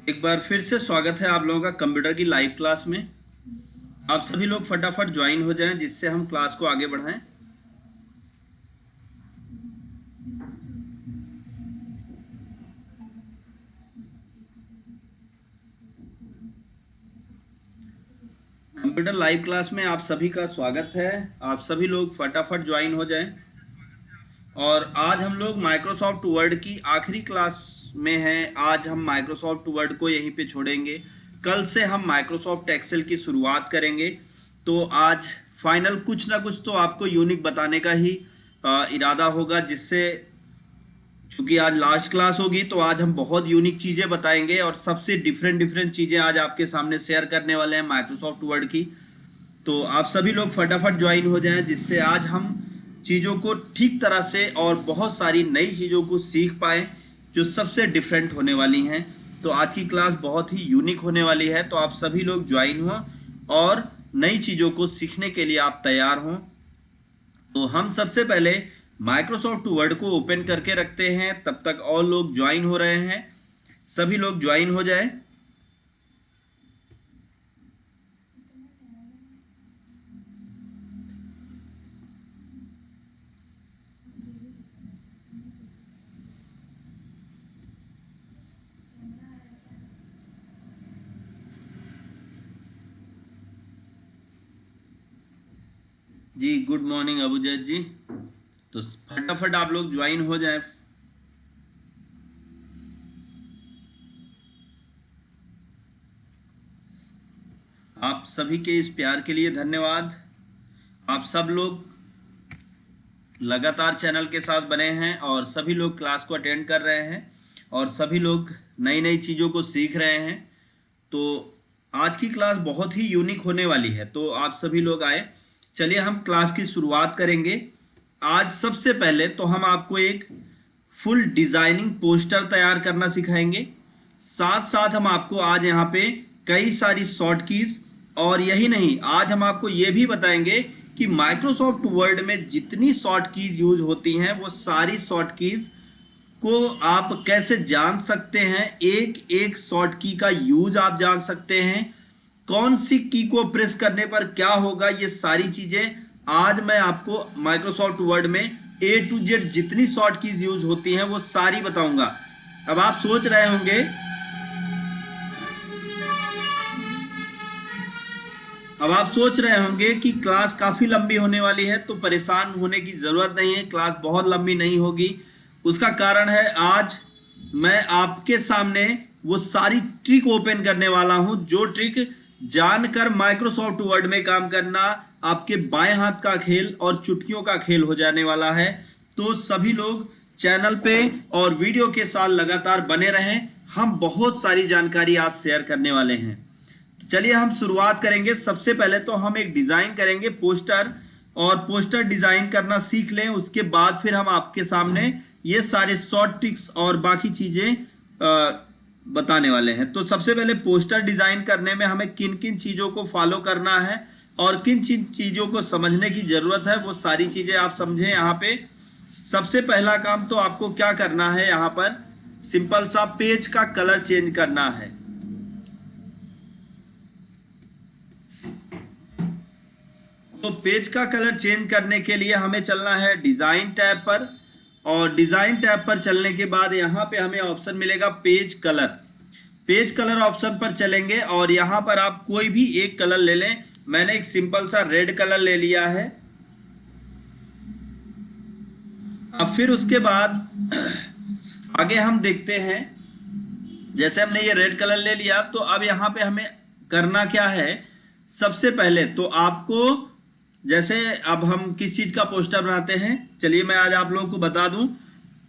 एक बार फिर से स्वागत है आप लोगों का कंप्यूटर की लाइव क्लास में। आप सभी लोग फटाफट ज्वाइन हो जाएं जिससे हम क्लास को आगे बढ़ाएं। कंप्यूटर लाइव क्लास में आप सभी का स्वागत है। आप सभी लोग फटाफट ज्वाइन हो जाएं। और आज हम लोग माइक्रोसॉफ्ट वर्ड की आखिरी क्लास में हैं। आज हम माइक्रोसॉफ्ट वर्ड को यहीं पे छोड़ेंगे। कल से हम माइक्रोसॉफ्ट एक्सेल की शुरुआत करेंगे। तो आज फाइनल कुछ ना कुछ तो आपको यूनिक बताने का ही इरादा होगा, जिससे क्योंकि आज लास्ट क्लास होगी तो आज हम बहुत यूनिक चीज़ें बताएंगे और सबसे डिफरेंट चीज़ें आज आपके सामने शेयर करने वाले हैं माइक्रोसॉफ्ट वर्ड की। तो आप सभी लोग फटाफट ज्वाइन हो जाएं जिससे आज हम चीज़ों को ठीक तरह से और बहुत सारी नई चीज़ों को सीख पाएँ जो सबसे डिफरेंट होने वाली हैं। तो आज की क्लास बहुत ही यूनिक होने वाली है। तो आप सभी लोग ज्वाइन हों और नई चीज़ों को सीखने के लिए आप तैयार हों। तो हम सबसे पहले माइक्रोसॉफ्ट वर्ड को ओपन करके रखते हैं, तब तक और लोग ज्वाइन हो रहे हैं। सभी लोग ज्वाइन हो जाएं। जी गुड मॉर्निंग अबूजैद जी। तो फटाफट आप लोग ज्वाइन हो जाएं। आप सभी के इस प्यार के लिए धन्यवाद। आप सब लोग लगातार चैनल के साथ बने हैं और सभी लोग क्लास को अटेंड कर रहे हैं और सभी लोग नई नई चीज़ों को सीख रहे हैं। तो आज की क्लास बहुत ही यूनिक होने वाली है। तो आप सभी लोग आए, चलिए हम क्लास की शुरुआत करेंगे। आज सबसे पहले तो हम आपको एक फुल डिज़ाइनिंग पोस्टर तैयार करना सिखाएंगे। साथ साथ हम आपको आज यहाँ पे कई सारी शॉर्ट कीज़, और यही नहीं, आज हम आपको ये भी बताएंगे कि माइक्रोसॉफ्ट वर्ड में जितनी शॉर्ट कीज़ यूज होती हैं वो सारी शॉर्ट कीज़ को आप कैसे जान सकते हैं। एक एक शॉर्ट की का यूज आप जान सकते हैं। कौन सी की को प्रेस करने पर क्या होगा, ये सारी चीज़ें आज मैं आपको माइक्रोसॉफ्ट वर्ड में A to Z जितनी शॉर्ट कीज यूज होती हैं वो सारी बताऊंगा। अब आप सोच रहे होंगे कि क्लास काफ़ी लंबी होने वाली है। तो परेशान होने की ज़रूरत नहीं है, क्लास बहुत लंबी नहीं होगी। उसका कारण है आज मैं आपके सामने वो सारी ट्रिक ओपन करने वाला हूं जो ट्रिक जानकर माइक्रोसॉफ्ट वर्ड में काम करना आपके बाएं हाथ का खेल और चुटकियों का खेल हो जाने वाला है। तो सभी लोग चैनल पे और वीडियो के साथ लगातार बने रहें। हम बहुत सारी जानकारी आज शेयर करने वाले हैं। तो चलिए हम शुरुआत करेंगे। सबसे पहले तो हम एक डिज़ाइन करेंगे पोस्टर, और पोस्टर डिज़ाइन करना सीख लें। उसके बाद फिर हम आपके सामने ये सारे शॉर्ट ट्रिक्स और बाकी चीज़ें बताने वाले हैं। तो सबसे पहले पोस्टर डिज़ाइन करने में हमें किन किन चीज़ों को फॉलो करना है और किन चीज़ों को समझने की ज़रूरत है, वो सारी चीज़ें आप समझें। यहाँ पे सबसे पहला काम तो आपको क्या करना है, यहाँ पर सिंपल सा पेज का कलर चेंज करना है। तो पेज का कलर चेंज करने के लिए हमें चलना है डिज़ाइन टैब पर, और डिज़ाइन टैब पर चलने के बाद यहाँ पे हमें ऑप्शन मिलेगा page colour. Page colour option पर चलेंगे और यहाँ पर आप कोई भी एक कलर ले लें। मैंने एक सिंपल सा रेड कलर ले लिया है। अब फिर उसके बाद आगे हम देखते हैं, जैसे हमने ये रेड कलर ले लिया तो अब यहाँ पे हमें करना क्या है। सबसे पहले तो आपको, जैसे अब हम किस चीज़ का पोस्टर बनाते हैं, चलिए मैं आज आप लोगों को बता दूं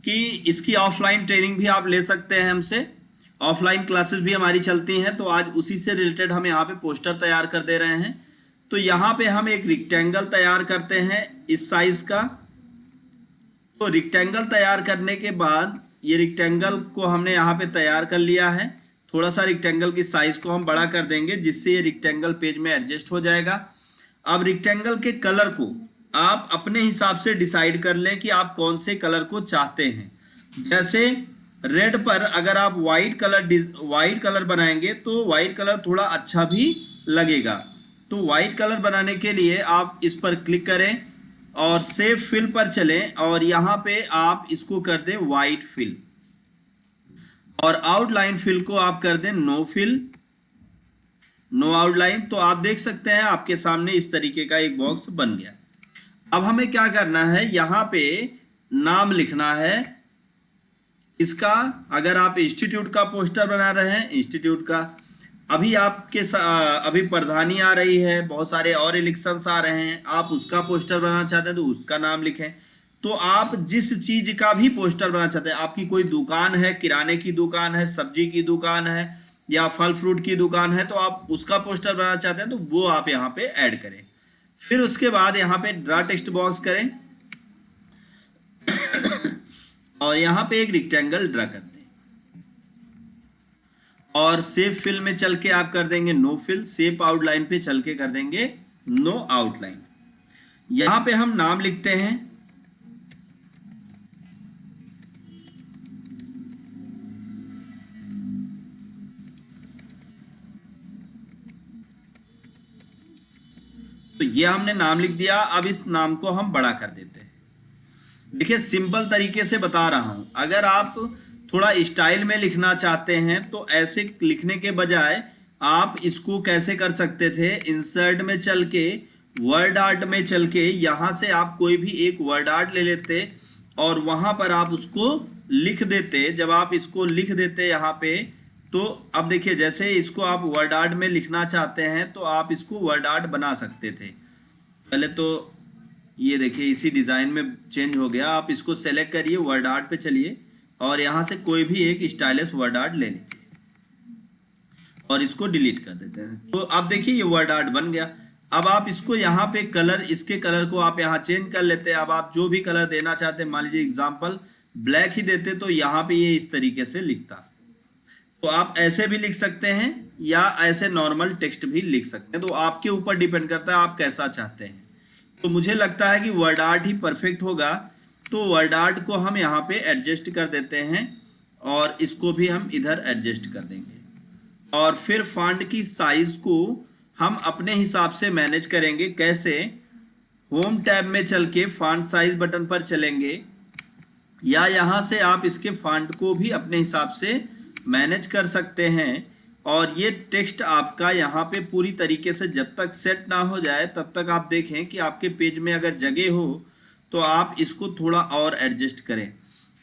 कि इसकी ऑफलाइन ट्रेनिंग भी आप ले सकते हैं हमसे। ऑफलाइन क्लासेस भी हमारी चलती हैं, तो आज उसी से रिलेटेड हम यहाँ पे पोस्टर तैयार कर दे रहे हैं। तो यहाँ पे हम एक रेक्टेंगल तैयार करते हैं इस साइज का। तो रेक्टेंगल तैयार करने के बाद ये रेक्टेंगल को हमने यहाँ पे तैयार कर लिया है। थोड़ा सा रेक्टेंगल की साइज को हम बड़ा कर देंगे जिससे ये रेक्टेंगल पेज में एडजस्ट हो जाएगा। अब रेक्टेंगल के कलर को आप अपने हिसाब से डिसाइड कर लें कि आप कौन से कलर को चाहते हैं। जैसे रेड पर अगर आप वाइट कलर बनाएंगे तो वाइट कलर थोड़ा अच्छा भी लगेगा। तो वाइट कलर बनाने के लिए आप इस पर क्लिक करें और सेव फिल पर चलें और यहाँ पे आप इसको कर दें वाइट फिल और आउटलाइन फिल को आप कर दें नो फिल, नो आउटलाइन। तो आप देख सकते हैं आपके सामने इस तरीके का एक बॉक्स बन गया। अब हमें क्या करना है, यहाँ पे नाम लिखना है इसका। अगर आप इंस्टीट्यूट का पोस्टर बना रहे हैं, इंस्टीट्यूट का, अभी अभी प्रधानी आ रही है, बहुत सारे और इलेक्शंस आ रहे हैं, आप उसका पोस्टर बनाना चाहते हैं तो उसका नाम लिखें। तो आप जिस चीज का भी पोस्टर बनाना चाहते हैं, आपकी कोई दुकान है, किराने की दुकान है, सब्जी की दुकान है या फल फ्रूट की दुकान है, तो आप उसका पोस्टर बनाना चाहते हैं तो वो आप यहाँ पे ऐड करें। फिर उसके बाद यहाँ पे ड्रा टेक्स्ट बॉक्स करें और यहाँ पे एक रेक्टेंगल ड्रा कर दें और सेव फिल में चल के आप कर देंगे नो फिल, सेव आउटलाइन पे चल के कर देंगे नो आउटलाइन। यहाँ पे हम नाम लिखते हैं, तो ये हमने नाम लिख दिया। अब इस नाम को हम बड़ा कर देते हैं। देखिए सिंपल तरीके से बता रहा हूं, अगर आप थोड़ा स्टाइल में लिखना चाहते हैं तो ऐसे लिखने के बजाय आप इसको कैसे कर सकते थे, इंसर्ट में चल के वर्ड आर्ट में चल के यहाँ से आप कोई भी एक वर्ड आर्ट ले लेते और वहाँ पर आप उसको लिख देते। जब आप इसको लिख देते यहाँ पे, तो अब देखिए जैसे इसको आप वर्ड आर्ट में लिखना चाहते हैं तो आप इसको वर्ड आर्ट बना सकते थे। पहले तो ये देखिए इसी डिज़ाइन में चेंज हो गया। आप इसको सेलेक्ट करिए, वर्ड आर्ट पे चलिए और यहाँ से कोई भी एक स्टाइलिश वर्ड आर्ट ले लीजिए और इसको डिलीट कर देते हैं। तो अब देखिए ये वर्ड आर्ट बन गया। अब आप इसको यहाँ पे कलर, इसके कलर को आप यहाँ चेंज कर लेते हैं। अब आप जो भी कलर देना चाहते हैं, मान लीजिए एग्जाम्पल ब्लैक ही देते तो यहाँ पे ये इस तरीके से लिखता। तो आप ऐसे भी लिख सकते हैं या ऐसे नॉर्मल टेक्स्ट भी लिख सकते हैं, तो आपके ऊपर डिपेंड करता है आप कैसा चाहते हैं। तो मुझे लगता है कि वर्ड आर्ट ही परफेक्ट होगा, तो वर्ड आर्ट को हम यहाँ पे एडजस्ट कर देते हैं और इसको भी हम इधर एडजस्ट कर देंगे। और फिर फॉन्ट की साइज को हम अपने हिसाब से मैनेज करेंगे। कैसे, होम टैब में चल के फॉन्ट साइज बटन पर चलेंगे या यहाँ से आप इसके फॉन्ट को भी अपने हिसाब से मैनेज कर सकते हैं। और ये टेक्स्ट आपका यहाँ पे पूरी तरीके से जब तक सेट ना हो जाए तब तक आप देखें कि आपके पेज में अगर जगह हो तो आप इसको थोड़ा और एडजस्ट करें।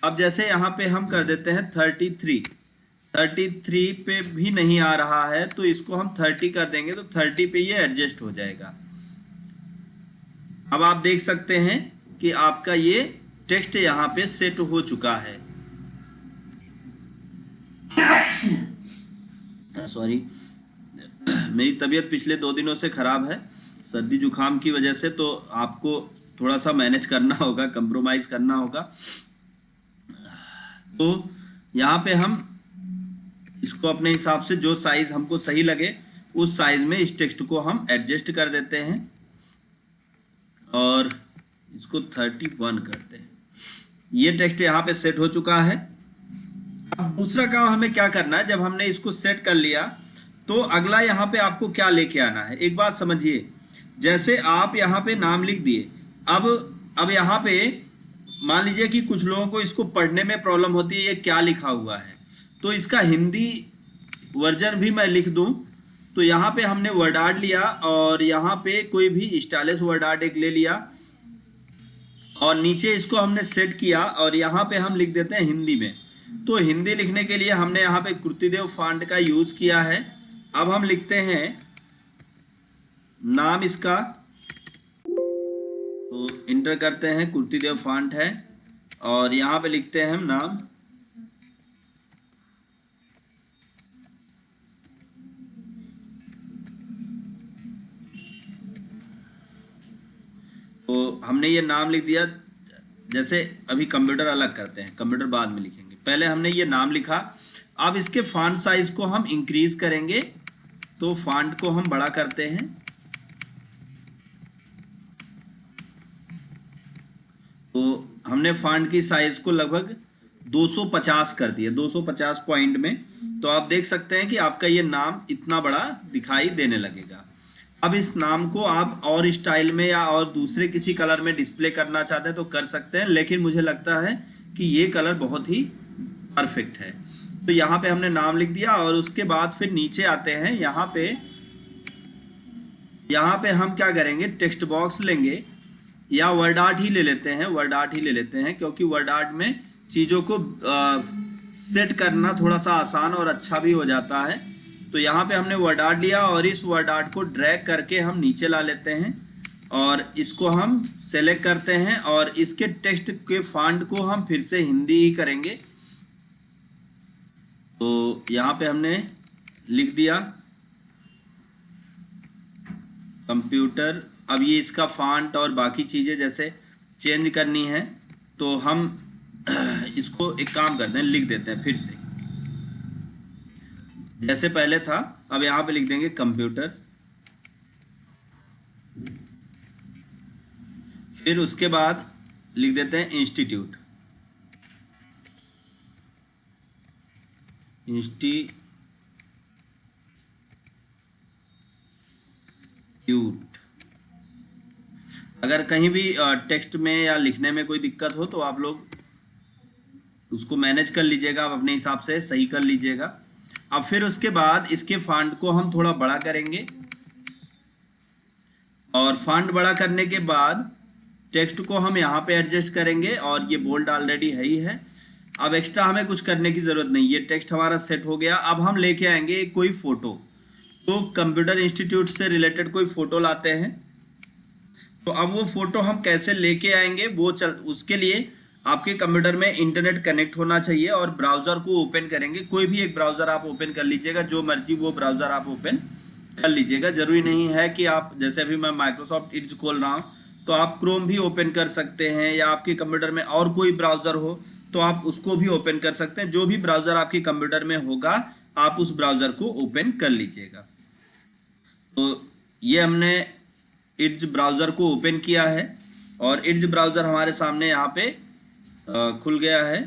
अब जैसे यहाँ पे हम कर देते हैं 33 पे भी नहीं आ रहा है तो इसको हम 30 कर देंगे तो 30 पे ये एडजस्ट हो जाएगा। अब आप देख सकते हैं कि आपका ये टेक्स्ट यहाँ पे सेट हो चुका है। सॉरी, मेरी तबीयत पिछले 2 दिनों से ख़राब है, सर्दी जुकाम की वजह से, तो आपको थोड़ा सा मैनेज करना होगा, कंप्रोमाइज़ करना होगा। तो यहाँ पे हम इसको अपने हिसाब से जो साइज़ हमको सही लगे उस साइज़ में इस टेक्स्ट को हम एडजस्ट कर देते हैं और इसको 31 करते हैं। ये टेक्स्ट यहाँ पे सेट हो चुका है। अब दूसरा काम हमें क्या करना है, जब हमने इसको सेट कर लिया तो अगला यहाँ पे आपको क्या लेके आना है। एक बात समझिए, जैसे आप यहाँ पे नाम लिख दिए, अब यहाँ पे मान लीजिए कि कुछ लोगों को इसको पढ़ने में प्रॉब्लम होती है, ये क्या लिखा हुआ है, तो इसका हिंदी वर्जन भी मैं लिख दूं। तो यहाँ पे हमने वर्ड आर्ट लिया और यहाँ पे कोई भी स्टाइलिश वर्ड आर्ट एक ले लिया और नीचे इसको हमने सेट किया और यहाँ पे हम लिख देते हैं हिंदी में। तो हिंदी लिखने के लिए हमने यहाँ पे कृतिदेव फॉन्ट का यूज़ किया है। अब हम लिखते हैं नाम इसका, तो इंटर करते हैं, कृतिदेव फॉन्ट है और यहाँ पे लिखते हैं हम नाम। तो हमने ये नाम लिख दिया। जैसे अभी कंप्यूटर अलग करते हैं, कंप्यूटर बाद में लिखेंगे, पहले हमने ये नाम लिखा। अब इसके फॉन्ट साइज को हम इंक्रीज करेंगे, तो फॉन्ट को हम बड़ा करते हैं। तो हमने फॉन्ट की साइज को लगभग 250 कर दिया, 250 पॉइंट में। तो आप देख सकते हैं कि आपका ये नाम इतना बड़ा दिखाई देने लगेगा। अब इस नाम को आप और स्टाइल में या और दूसरे किसी कलर में डिस्प्ले करना चाहते हैं तो कर सकते हैं, लेकिन मुझे लगता है कि ये कलर बहुत ही परफेक्ट है। तो यहाँ पे हमने नाम लिख दिया और उसके बाद फिर नीचे आते हैं। यहाँ पे हम क्या करेंगे, टेक्स्ट बॉक्स लेंगे या वर्ड आर्ट ही ले लेते हैं, वर्ड आर्ट ही ले लेते हैं, क्योंकि वर्ड आर्ट में चीज़ों को सेट करना थोड़ा सा आसान और अच्छा भी हो जाता है। तो यहाँ पे हमने वर्ड आर्ट लिया और इस वर्ड आर्ट को ड्रैग करके हम नीचे ला लेते हैं और इसको हम सेलेक्ट करते हैं और इसके टेक्स्ट के फॉन्ट को हम फिर से हिंदी ही करेंगे। तो यहाँ पे हमने लिख दिया कंप्यूटर। अब ये इसका फॉन्ट और बाकी चीज़ें जैसे चेंज करनी है तो हम इसको एक काम करते हैं, लिख देते हैं फिर से जैसे पहले था। अब यहाँ पे लिख देंगे कंप्यूटर, फिर उसके बाद लिख देते हैं इंस्टीट्यूट, अगर कहीं भी टेक्स्ट में या लिखने में कोई दिक्कत हो तो आप लोग उसको मैनेज कर लीजिएगा, आप अपने हिसाब से सही कर लीजिएगा। अब फिर उसके बाद इसके फॉन्ट को हम थोड़ा बड़ा करेंगे और फॉन्ट बड़ा करने के बाद टेक्स्ट को हम यहाँ पे एडजस्ट करेंगे और ये बोल्ड ऑलरेडी है ही है। अब एक्स्ट्रा हमें कुछ करने की ज़रूरत नहीं, ये टेक्स्ट हमारा सेट हो गया। अब हम लेके आएंगे कोई फ़ोटो, तो कंप्यूटर इंस्टीट्यूट से रिलेटेड कोई फ़ोटो लाते हैं। तो अब वो फ़ोटो हम कैसे लेके आएंगे उसके लिए आपके कंप्यूटर में इंटरनेट कनेक्ट होना चाहिए और ब्राउज़र को ओपन करेंगे। कोई भी एक ब्राउज़र आप ओपन कर लीजिएगा, जो मर्जी वो ब्राउज़र आप ओपन कर लीजिएगा। ज़रूरी नहीं है कि आप, जैसे अभी मैं माइक्रोसॉफ्ट एड्ज खोल रहा हूँ तो आप क्रोम भी ओपन कर सकते हैं, या आपके कंप्यूटर में और कोई ब्राउज़र हो तो आप उसको भी ओपन कर सकते हैं। जो भी ब्राउज़र आपके कंप्यूटर में होगा आप उस ब्राउज़र को ओपन कर लीजिएगा। तो ये हमने एड्ज ब्राउज़र को ओपन किया है और एड्ज ब्राउज़र हमारे सामने यहाँ पे खुल गया है।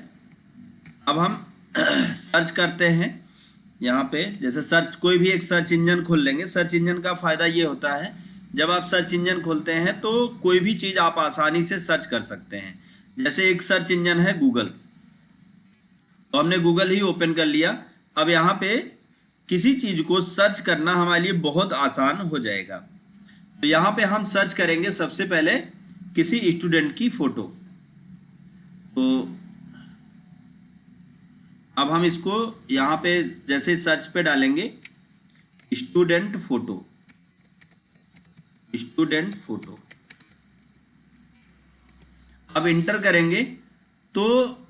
अब हम सर्च करते हैं यहाँ पे, जैसे सर्च, कोई भी एक सर्च इंजन खोल लेंगे। सर्च इंजन का फ़ायदा ये होता है, जब आप सर्च इंजन खोलते हैं तो कोई भी चीज़ आप आसानी से सर्च कर सकते हैं। जैसे एक सर्च इंजन है गूगल, तो हमने गूगल ही ओपन कर लिया। अब यहाँ पे किसी चीज़ को सर्च करना हमारे लिए बहुत आसान हो जाएगा। तो यहाँ पे हम सर्च करेंगे सबसे पहले किसी स्टूडेंट की फ़ोटो। तो अब हम इसको यहाँ पे जैसे सर्च पे डालेंगे स्टूडेंट फ़ोटो, स्टूडेंट फ़ोटो, अब इंटर करेंगे तो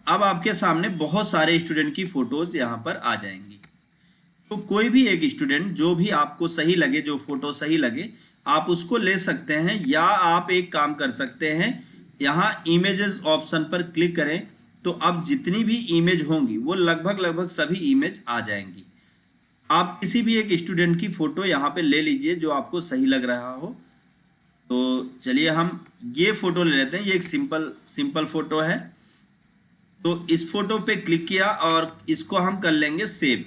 अब आपके सामने बहुत सारे स्टूडेंट की फ़ोटोज़ यहाँ पर आ जाएंगी। तो कोई भी एक स्टूडेंट जो भी आपको सही लगे, जो फ़ोटो सही लगे, आप उसको ले सकते हैं। या आप एक काम कर सकते हैं, यहाँ इमेजेस ऑप्शन पर क्लिक करें तो अब जितनी भी इमेज होंगी वो लगभग सभी इमेज आ जाएंगी। आप किसी भी एक स्टूडेंट की फ़ोटो यहाँ पे ले लीजिए जो आपको सही लग रहा हो। तो चलिए हम ये फ़ोटो ले लेते हैं। ये एक सिंपल फ़ोटो है। तो इस फ़ोटो पे क्लिक किया और इसको हम कर लेंगे सेव।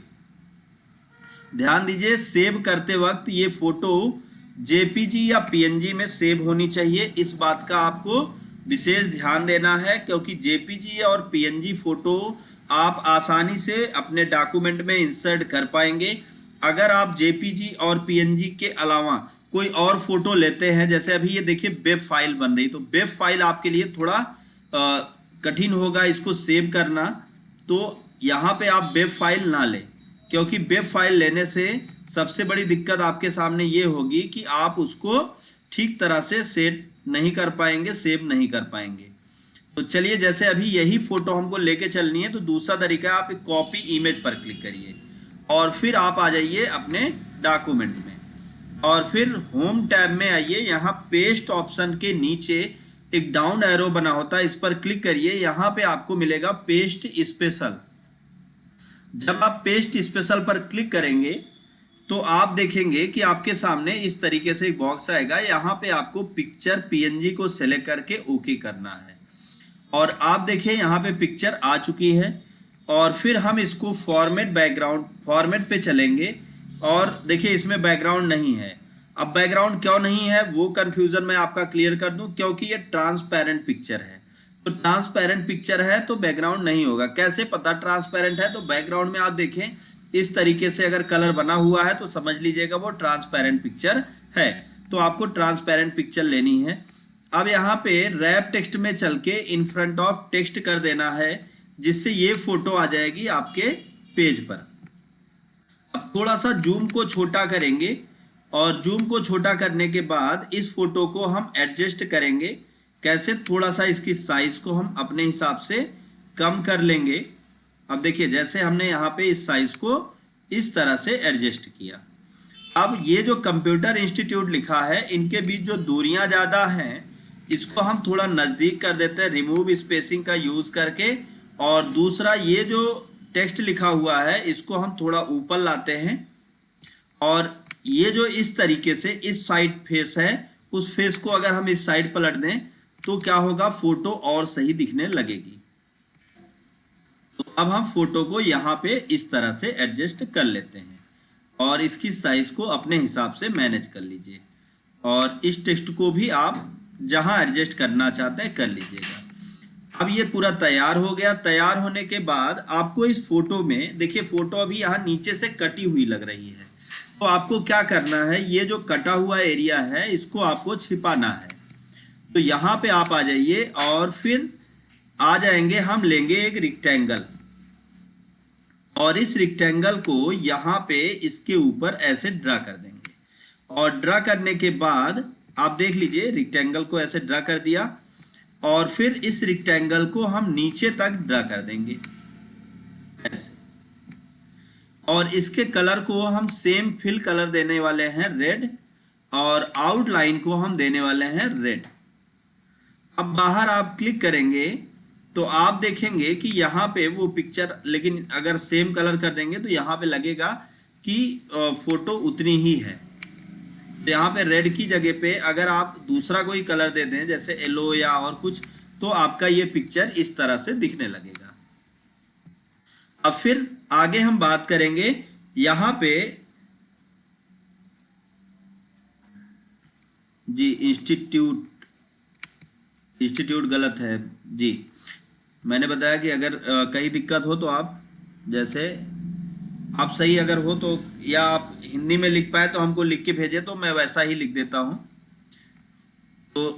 ध्यान दीजिए, सेव करते वक्त ये फ़ोटो जेपीजी या पीएनजी में सेव होनी चाहिए। इस बात का आपको विशेष ध्यान देना है, क्योंकि जेपीजी और पीएनजी फ़ोटो आप आसानी से अपने डॉक्यूमेंट में इंसर्ट कर पाएंगे। अगर आप जेपीजी और पीएनजी के अलावा कोई और फ़ोटो लेते हैं, जैसे अभी ये देखिए वेब फाइल बन रही, तो वेब फाइल आपके लिए थोड़ा कठिन होगा इसको सेव करना। तो यहाँ पे आप वेब फाइल ना लें, क्योंकि वेब फाइल लेने से सबसे बड़ी दिक्कत आपके सामने ये होगी कि आप उसको ठीक तरह से सेट नहीं कर पाएंगे, सेव नहीं कर पाएंगे। तो चलिए, जैसे अभी यही फ़ोटो हमको लेके चलनी है तो दूसरा तरीका, आप कॉपी इमेज पर क्लिक करिए और फिर आप आ जाइए अपने डॉक्यूमेंट में और फिर होम टैब में आइए। यहाँ पेस्ट ऑप्शन के नीचे एक डाउन एरो बना होता है, इस पर क्लिक करिए। यहाँ पे आपको मिलेगा पेस्ट स्पेशल। जब आप पेस्ट स्पेशल पर क्लिक करेंगे तो आप देखेंगे कि आपके सामने इस तरीके से एक बॉक्स आएगा। यहाँ पे आपको पिक्चर पीएनजी को सेलेक्ट करके ओके करना है और आप देखिए यहाँ पे पिक्चर आ चुकी है। और फिर हम इसको फॉर्मेट बैकग्राउंड फॉर्मेट पे चलेंगे और देखिए इसमें बैकग्राउंड नहीं है। अब बैकग्राउंड क्यों नहीं है वो कन्फ्यूज़न मैं आपका क्लियर कर दूं, क्योंकि ये ट्रांसपेरेंट पिक्चर है। तो ट्रांसपेरेंट पिक्चर है तो बैकग्राउंड नहीं होगा। कैसे पता ट्रांसपेरेंट है? तो बैकग्राउंड में आप देखें इस तरीके से अगर कलर बना हुआ है तो समझ लीजिएगा वो ट्रांसपेरेंट पिक्चर है। तो आपको ट्रांसपेरेंट पिक्चर लेनी है। अब यहाँ पे रैप टेक्स्ट में चल के इन फ्रंट ऑफ टेक्स्ट कर देना है, जिससे ये फोटो आ जाएगी आपके पेज पर। अब थोड़ा सा जूम को छोटा करेंगे और जूम को छोटा करने के बाद इस फोटो को हम एडजस्ट करेंगे। कैसे? थोड़ा सा इसकी साइज को हम अपने हिसाब से कम कर लेंगे। अब देखिए जैसे हमने यहाँ पे इस साइज को इस तरह से एडजस्ट किया। अब ये जो कंप्यूटर इंस्टीट्यूट लिखा है इनके बीच जो दूरियां ज़्यादा हैं इसको हम थोड़ा नज़दीक कर देते हैं रिमूव स्पेसिंग का यूज़ करके। और दूसरा ये जो टेक्स्ट लिखा हुआ है इसको हम थोड़ा ऊपर लाते हैं और ये जो इस तरीके से इस साइड फेस है उस फेस को अगर हम इस साइड पलट दें तो क्या होगा, फोटो और सही दिखने लगेगी। तो अब हम फोटो को यहाँ पे इस तरह से एडजस्ट कर लेते हैं और इसकी साइज को अपने हिसाब से मैनेज कर लीजिए। और इस टेक्स्ट को भी आप जहाँ एडजस्ट करना चाहते हैं कर लीजिएगा। अब ये पूरा तैयार हो गया। तैयार होने के बाद आपको इस फोटो में देखिए फोटो अभी यहाँ नीचे से कटी हुई लग रही है। तो आपको क्या करना है, ये जो कटा हुआ एरिया है इसको आपको छिपाना है। तो यहाँ पे आप आ जाइए और फिर आ जाएंगे, हम लेंगे एक रेक्टेंगल और इस रेक्टेंगल को यहाँ पे इसके ऊपर ऐसे ड्रा कर देंगे। और ड्रा करने के बाद आप देख लीजिए रेक्टेंगल को ऐसे ड्रा कर दिया और फिर इस रेक्टेंगल को हम नीचे तक ड्रा कर देंगे ऐसे। और इसके कलर को हम सेम फिल कलर देने वाले हैं रेड और आउटलाइन को हम देने वाले हैं रेड। अब बाहर आप क्लिक करेंगे तो आप देखेंगे कि यहाँ पे वो पिक्चर, लेकिन अगर सेम कलर कर देंगे तो यहाँ पे लगेगा कि फोटो उतनी ही है। तो यहाँ पे रेड की जगह पे अगर आप दूसरा कोई कलर दे दें जैसे येलो या और कुछ, तो आपका ये पिक्चर इस तरह से दिखने लगेगा। अब फिर आगे हम बात करेंगे यहाँ पे जी इंस्टीट्यूट गलत है जी। मैंने बताया कि अगर कहीं दिक्कत हो तो आप जैसे आप सही अगर हो तो या आप हिंदी में लिख पाए तो हमको लिख के भेजे तो मैं वैसा ही लिख देता हूँ। तो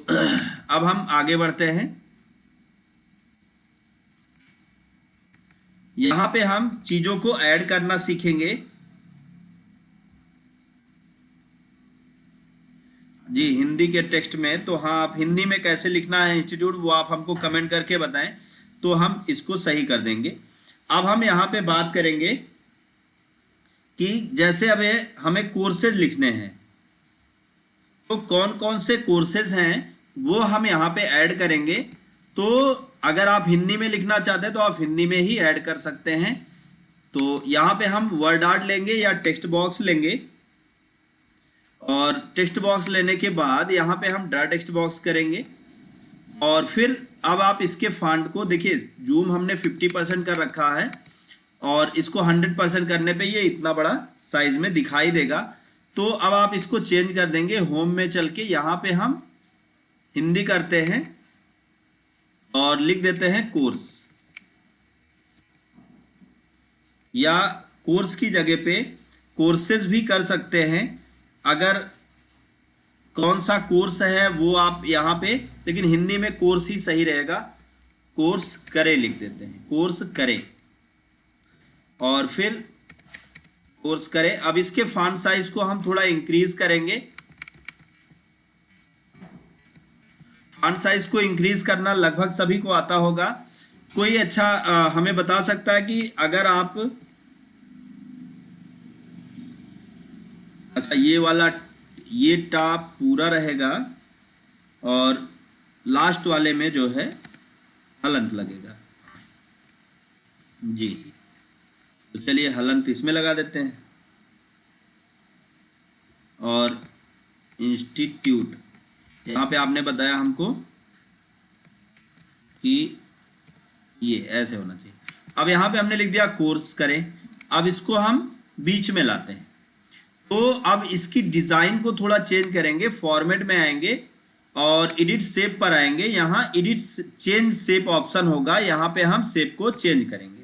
अब हम आगे बढ़ते हैं। यहाँ पे हम चीज़ों को ऐड करना सीखेंगे। जी हिंदी के टेक्स्ट में, तो हाँ आप हिंदी में कैसे लिखना है इंस्टीट्यूट वो आप हमको कमेंट करके बताएं तो हम इसको सही कर देंगे। अब हम यहाँ पे बात करेंगे कि जैसे अब हमें कोर्सेज लिखने हैं तो कौन कौन से कोर्सेज हैं वो हम यहाँ पे ऐड करेंगे। तो अगर आप हिंदी में लिखना चाहते हैं तो आप हिंदी में ही ऐड कर सकते हैं। तो यहाँ पे हम वर्ड आर्ट लेंगे या टेक्स्ट बॉक्स लेंगे और टेक्स्ट बॉक्स लेने के बाद यहाँ पे हम ड्रा टेक्स्ट बॉक्स करेंगे। और फिर अब आप इसके फॉन्ट को देखिए, जूम हमने 50% कर रखा है और इसको 100% करने पे ये इतना बड़ा साइज में दिखाई देगा। तो अब आप इसको चेंज कर देंगे, होम में चल के यहाँ पे हम हिंदी करते हैं और लिख देते हैं कोर्स, या कोर्स की जगह पे कोर्सेज भी कर सकते हैं। अगर कौन सा कोर्स है वो आप यहाँ पे, लेकिन हिंदी में कोर्स ही सही रहेगा। कोर्स करे लिख देते हैं, कोर्स करे और फिर कोर्स करे। अब इसके फॉन्ट साइज को हम थोड़ा इंक्रीज करेंगे। फॉन्ट साइज को इंक्रीज करना लगभग सभी को आता होगा। कोई अच्छा हमें बता सकता है कि अगर आप अच्छा ये वाला ये टॉप पूरा रहेगा और लास्ट वाले में जो है हलंत लगेगा जी। तो चलिए हलंत इसमें लगा देते हैं और इंस्टीट्यूट यहाँ पे आपने बताया हमको कि ये ऐसे होना चाहिए। अब यहाँ पे हमने लिख दिया कोर्स करें। अब इसको हम बीच में लाते हैं, तो अब इसकी डिज़ाइन को थोड़ा चेंज करेंगे। फॉर्मेट में आएंगे और एडिट शेप पर आएंगे। यहाँ एडिट चेंज शेप ऑप्शन होगा, यहाँ पे हम शेप को चेंज करेंगे।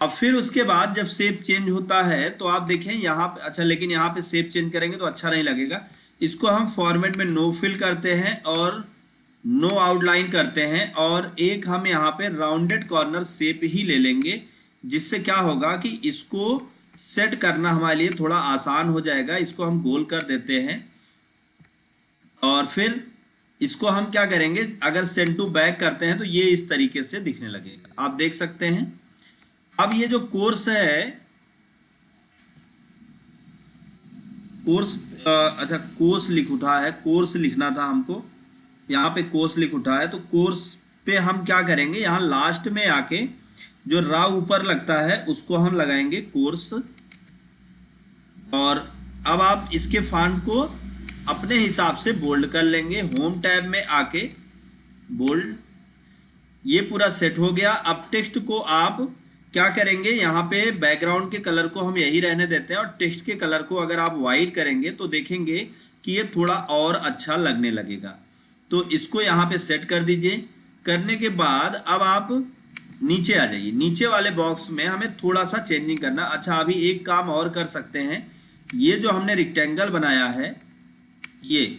अब फिर उसके बाद जब शेप चेंज होता है तो आप देखें यहाँ पे, अच्छा लेकिन यहाँ पे शेप चेंज करेंगे तो अच्छा नहीं लगेगा। इसको हम फॉर्मेट में नो फिल करते हैं और नो आउटलाइन करते हैं, और एक हम यहाँ पे राउंडेड कॉर्नर शेप ही ले लेंगे, जिससे क्या होगा कि इसको सेट करना हमारे लिए थोड़ा आसान हो जाएगा। इसको हम गोल कर देते हैं और फिर इसको हम क्या करेंगे, अगर सेंड टू बैक करते हैं तो ये इस तरीके से दिखने लगेगा, आप देख सकते हैं। अब ये जो कोर्स है, कोर्स अच्छा कोर्स लिख उठा है, कोर्स लिखना था हमको, यहाँ पे कोर्स लिख उठा है। तो कोर्स पे हम क्या करेंगे, यहाँ लास्ट में आके जो रा ऊपर लगता है उसको हम लगाएंगे कोर्स। और अब आप इसके फॉन्ट को अपने हिसाब से बोल्ड कर लेंगे। होम टैब में आके बोल्ड, ये पूरा सेट हो गया। अब टेक्स्ट को आप क्या करेंगे, यहाँ पे बैकग्राउंड के कलर को हम यही रहने देते हैं और टेक्स्ट के कलर को अगर आप वाइट करेंगे तो देखेंगे कि ये थोड़ा और अच्छा लगने लगेगा। तो इसको यहाँ पे सेट कर दीजिए। करने के बाद अब आप नीचे आ जाइए। नीचे वाले बॉक्स में हमें थोड़ा सा चेंजिंग करना। अच्छा अभी एक काम और कर सकते हैं, ये जो हमने रेक्टेंगल बनाया है ये,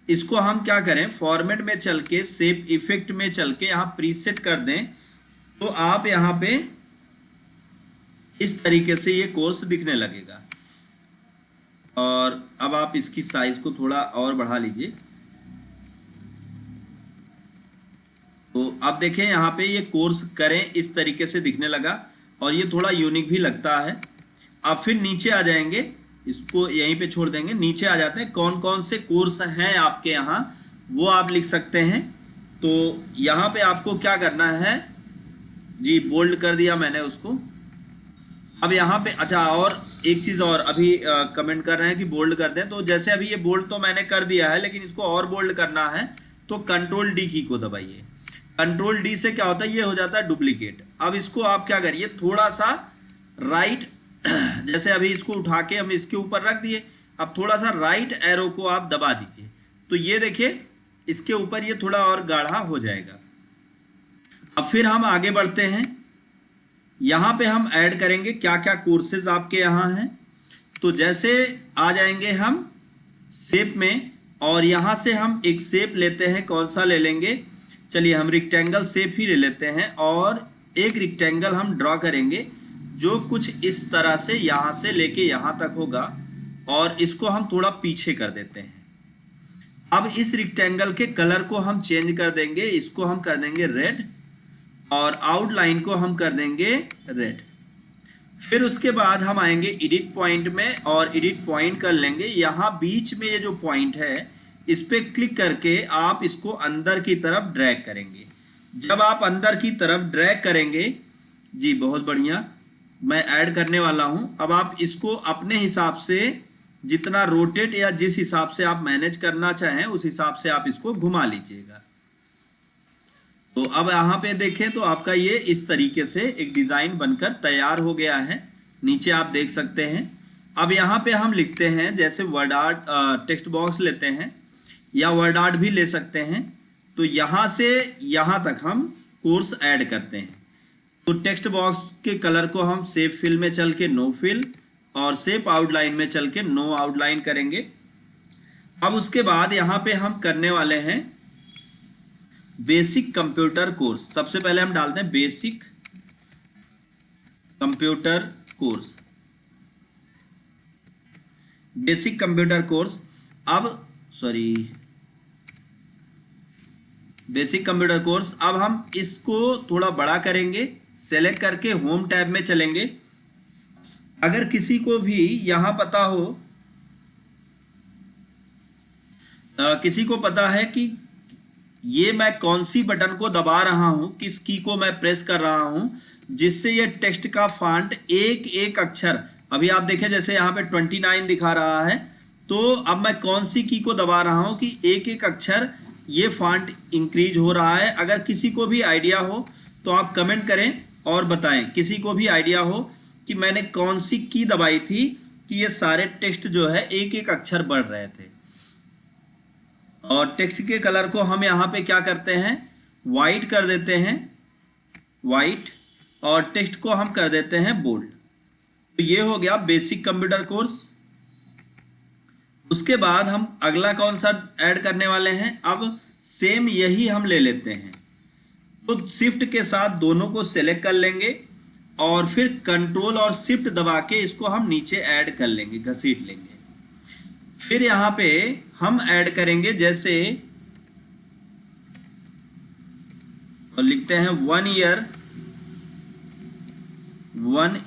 इसको हम क्या करें, फॉर्मेट में चल के शेप इफेक्ट में चल के यहाँ प्रीसेट कर दें, तो आप यहाँ पे इस तरीके से ये कोर्स दिखने लगेगा। और अब आप इसकी साइज को थोड़ा और बढ़ा लीजिए। तो आप देखें यहाँ पे ये कोर्स करें इस तरीके से दिखने लगा और ये थोड़ा यूनिक भी लगता है। अब फिर नीचे आ जाएंगे, इसको यहीं पे छोड़ देंगे। नीचे आ जाते हैं, कौन कौन से कोर्स हैं आपके यहाँ वो आप लिख सकते हैं। तो यहाँ पे आपको क्या करना है जी, बोल्ड कर दिया मैंने उसको। अब यहाँ पे अच्छा और एक चीज़ और, अभी कमेंट कर रहे हैं कि बोल्ड कर दें, तो जैसे अभी ये बोल्ड तो मैंने कर दिया है, लेकिन इसको और बोल्ड करना है तो कंट्रोल डी की को दबाइए। कंट्रोल डी से क्या होता है, ये हो जाता है डुप्लीकेट। अब इसको आप क्या करिए, थोड़ा सा राइट, जैसे अभी इसको उठा के हम इसके ऊपर रख दिए, अब थोड़ा सा राइट एरो को आप दबा दीजिए, तो ये देखिए इसके ऊपर ये थोड़ा और गाढ़ा हो जाएगा। अब फिर हम आगे बढ़ते हैं। यहाँ पे हम ऐड करेंगे क्या क्या कोर्सेज आपके यहाँ हैं। तो जैसे आ जाएंगे हम शेप में, और यहाँ से हम एक शेप लेते हैं। कौन सा ले लेंगे, चलिए हम रेक्टेंगल शेप ही ले लेते हैं, और एक रेक्टेंगल हम ड्रॉ करेंगे जो कुछ इस तरह से यहाँ से लेके यहाँ तक होगा, और इसको हम थोड़ा पीछे कर देते हैं। अब इस रेक्टेंगल के कलर को हम चेंज कर देंगे, इसको हम कर देंगे रेड और आउटलाइन को हम कर देंगे रेड। फिर उसके बाद हम आएंगे एडिट पॉइंट में और एडिट पॉइंट कर लेंगे। यहाँ बीच में ये जो पॉइंट है इस पर क्लिक करके आप इसको अंदर की तरफ ड्रैग करेंगे। जब आप अंदर की तरफ ड्रैग करेंगे जी, बहुत बढ़िया, मैं ऐड करने वाला हूँ। अब आप इसको अपने हिसाब से जितना रोटेट या जिस हिसाब से आप मैनेज करना चाहें उस हिसाब से आप इसको घुमा लीजिएगा। तो अब यहाँ पे देखें तो आपका ये इस तरीके से एक डिज़ाइन बनकर तैयार हो गया है। नीचे आप देख सकते हैं। अब यहाँ पे हम लिखते हैं, जैसे वर्ड आर्ट टेक्स्ट बॉक्स लेते हैं या वर्ड आर्ट भी ले सकते हैं। तो यहाँ से यहाँ तक हम कोर्स ऐड करते हैं। तो टेक्स्ट बॉक्स के कलर को हम शेप फिल में चल के नो फिल और शेप आउटलाइन में चल के नो आउटलाइन करेंगे। अब उसके बाद यहाँ पे हम करने वाले हैं बेसिक कंप्यूटर कोर्स। सबसे पहले हम डालते हैं basic computer course, basic computer course. अब बेसिक कंप्यूटर कोर्स। अब हम इसको थोड़ा बड़ा करेंगे, सेलेक्ट करके होम टैब में चलेंगे। अगर किसी को भी यहाँ पता हो, किसी को पता है कि ये मैं कौन सी बटन को दबा रहा हूं, किस की को मैं प्रेस कर रहा हूं, जिससे ये टेक्स्ट का फॉन्ट एक एक अक्षर, अभी आप देखें जैसे यहाँ पे 29 दिखा रहा है, तो अब मैं कौन सी की को दबा रहा हूं कि एक एक अक्षर ये फॉन्ट इंक्रीज हो रहा है। अगर किसी को भी आइडिया हो तो आप कमेंट करें और बताएं, किसी को भी आइडिया हो कि मैंने कौन सी की दबाई थी कि ये सारे टेक्स्ट जो है एक एक अक्षर बढ़ रहे थे। और टेक्स्ट के कलर को हम यहाँ पे क्या करते हैं, वाइट कर देते हैं, वाइट, और टेक्स्ट को हम कर देते हैं बोल्ड। तो ये हो गया बेसिक कंप्यूटर कोर्स। उसके बाद हम अगला कौन सा ऐड करने वाले हैं, अब सेम यही हम ले लेते हैं। तो शिफ्ट के साथ दोनों को सेलेक्ट कर लेंगे और फिर कंट्रोल और शिफ्ट दबा के इसको हम नीचे ऐड कर लेंगे, घसीट लेंगे। फिर यहाँ पे हम ऐड करेंगे, जैसे और लिखते हैं 1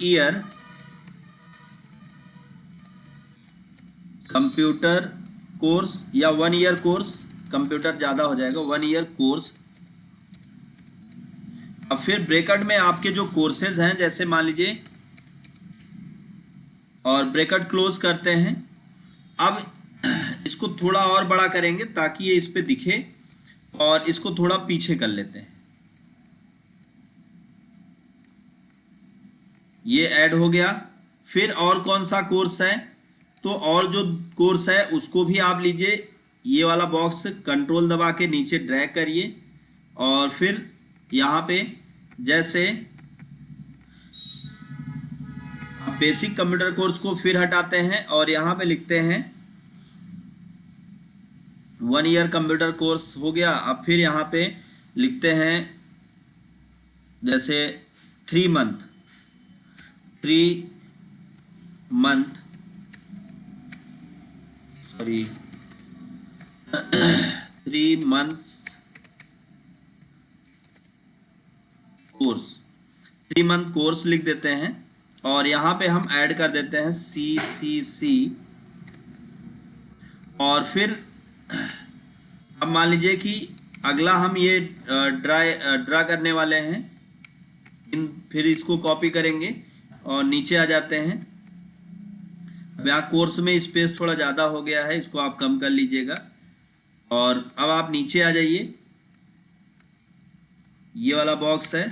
ईयर कंप्यूटर कोर्स, या 1 ईयर कोर्स, कंप्यूटर ज़्यादा हो जाएगा, 1 ईयर कोर्स। अब फिर ब्रैकेट में आपके जो कोर्सेज हैं, जैसे मान लीजिए, और ब्रैकेट क्लोज करते हैं। अब इसको थोड़ा और बड़ा करेंगे ताकि ये इस पे दिखे, और इसको थोड़ा पीछे कर लेते हैं। ये ऐड हो गया। फिर और कौन सा कोर्स है, तो और जो कोर्स है उसको भी आप लीजिए, ये वाला बॉक्स कंट्रोल दबा के नीचे ड्रैग करिए, और फिर यहाँ पे जैसे बेसिक कंप्यूटर कोर्स को फिर हटाते हैं और यहाँ पे लिखते हैं 1 ईयर कंप्यूटर कोर्स हो गया। अब फिर यहाँ पे लिखते हैं जैसे 3 month 3 months course, 3 month course लिख देते हैं। और यहाँ पे हम ऐड कर देते हैं CCC। और फिर अब मान लीजिए कि अगला हम ये ड्रा करने वाले हैं, फिर इसको कॉपी करेंगे और नीचे आ जाते हैं। अब यहाँ कोर्स में स्पेस थोड़ा ज़्यादा हो गया है, इसको आप कम कर लीजिएगा। और अब आप नीचे आ जाइए, ये वाला बॉक्स है।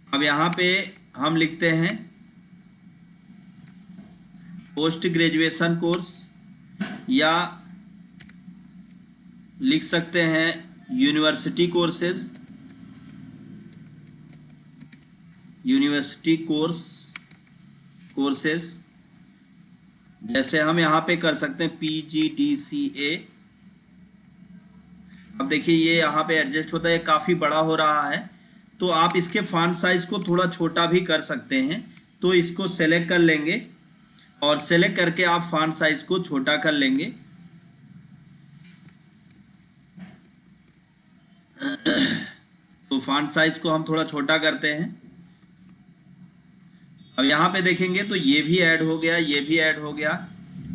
अब यहाँ पे हम लिखते हैं पोस्ट ग्रेजुएशन कोर्स, या लिख सकते हैं यूनिवर्सिटी कोर्सेज, यूनिवर्सिटी कोर्सेज। जैसे हम यहाँ पे कर सकते हैं PGDCA। अब देखिए ये यहाँ पे एडजस्ट होता है, काफ़ी बड़ा हो रहा है, तो आप इसके फॉन्ट साइज को थोड़ा छोटा भी कर सकते हैं। तो इसको सेलेक्ट कर लेंगे और सेलेक्ट करके आप फॉन्ट साइज को छोटा कर लेंगे। तो फॉन्ट साइज को हम थोड़ा छोटा करते हैं। अब यहाँ पे देखेंगे तो ये भी ऐड हो गया, ये भी ऐड हो गया,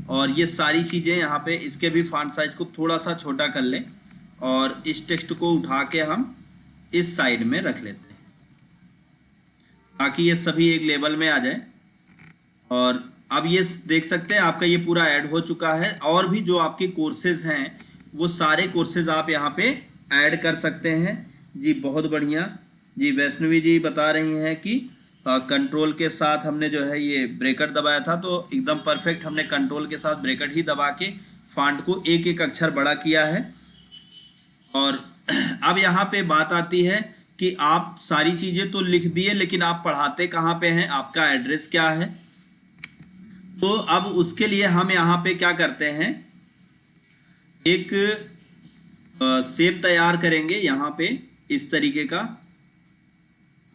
और ये सारी चीज़ें यहाँ पे, इसके भी फॉन्ट साइज को थोड़ा सा छोटा कर लें और इस टेक्स्ट को उठा के हम इस साइड में रख लेते हैं ताकि ये सभी एक लेवल में आ जाए। और अब ये देख सकते हैं आपका ये पूरा ऐड हो चुका है। और भी जो आपके कोर्सेज हैं वो सारे कोर्सेज आप यहाँ पे ऐड कर सकते हैं। जी बहुत बढ़िया जी। वैष्णवी जी बता रही हैं कि कंट्रोल के साथ हमने जो है ये ब्रैकेट दबाया था, तो एकदम परफेक्ट हमने कंट्रोल के साथ ब्रैकेट ही दबा के फॉन्ट को एक एक अक्षर बड़ा किया है। और अब यहाँ पे बात आती है कि आप सारी चीज़ें तो लिख दिए, लेकिन आप पढ़ाते कहाँ पे हैं, आपका एड्रेस क्या है। तो अब उसके लिए हम यहाँ पे क्या करते हैं, एक शेप तैयार करेंगे यहाँ पे इस तरीके का,